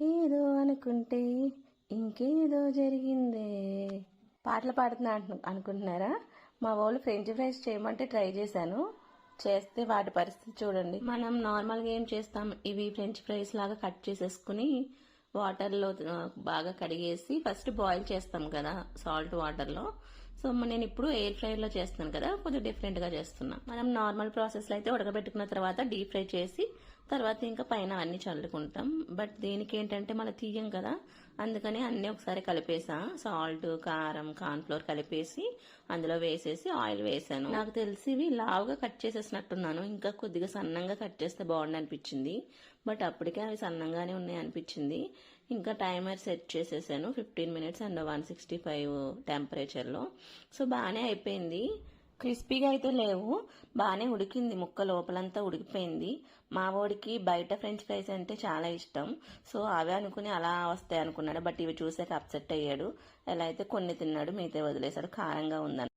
ఏదో అనుకుంటే ఇంకేదో జరిగిందే. పాటలు పాడుతున్నా అనుకుంటున్నారా? మా వాళ్ళు ఫ్రెంచ్ ఫ్రైస్ చేయమంటే ట్రై చేశాను. చేస్తే వాటి పరిస్థితి చూడండి. మనం నార్మల్గా ఏం చేస్తాం, ఇవి ఫ్రెంచ్ ఫ్రైస్ లాగా కట్ చేసేసుకుని వాటర్లో బాగా కడిగేసి ఫస్ట్ బాయిల్ చేస్తాం కదా సాల్ట్ వాటర్లో. సో నేను ఇప్పుడు ఎయిర్ ఫ్రైలో చేస్తాను కదా, కొద్దిగా డిఫరెంట్గా చేస్తున్నా. మనం నార్మల్ ప్రాసెస్లో అయితే ఉడకబెట్టుకున్న తర్వాత డీప్ ఫ్రై చేసి తర్వాత ఇంకా పైన అన్ని చల్లుకుంటాం. బట్ దీనికి ఏంటంటే మనం తీయం కదా, అందుకని అన్ని ఒకసారి కలిపేసా. సాల్ట్, కారం, కార్న్ఫ్లోర్ కలిపేసి అందులో వేసేసి ఆయిల్ వేసాను. నాకు తెలిసి ఇవి లావుగా కట్ చేసేసినట్టున్నాను, ఇంకా కొద్దిగా సన్నంగా కట్ చేస్తే బాగుండి అనిపించింది. బట్ అప్పటికే అవి సన్నంగానే ఉన్నాయి అనిపించింది. ఇంకా టైమర్ సెట్ చేసేసాను 15 మినిట్స్ అండ్ 165 టెంపరేచర్లో. సో బాగానే అయిపోయింది. క్రిస్పీగా అయితే లేవు, బాగానే ఉడికింది, ముక్క లోపలంతా ఉడికిపోయింది. మా వాడికి బయట ఫ్రెంచ్ ఫ్రైస్ అంటే చాలా ఇష్టం. సో అవే అనుకుని అలా వస్తాయి అనుకున్నాడు, బట్ ఇవి చూసాక అప్సెట్ అయ్యాడు. ఎలా అయితే కొన్ని తిన్నాడు, మిగతా వదిలేశాడు, కారంగా ఉందని.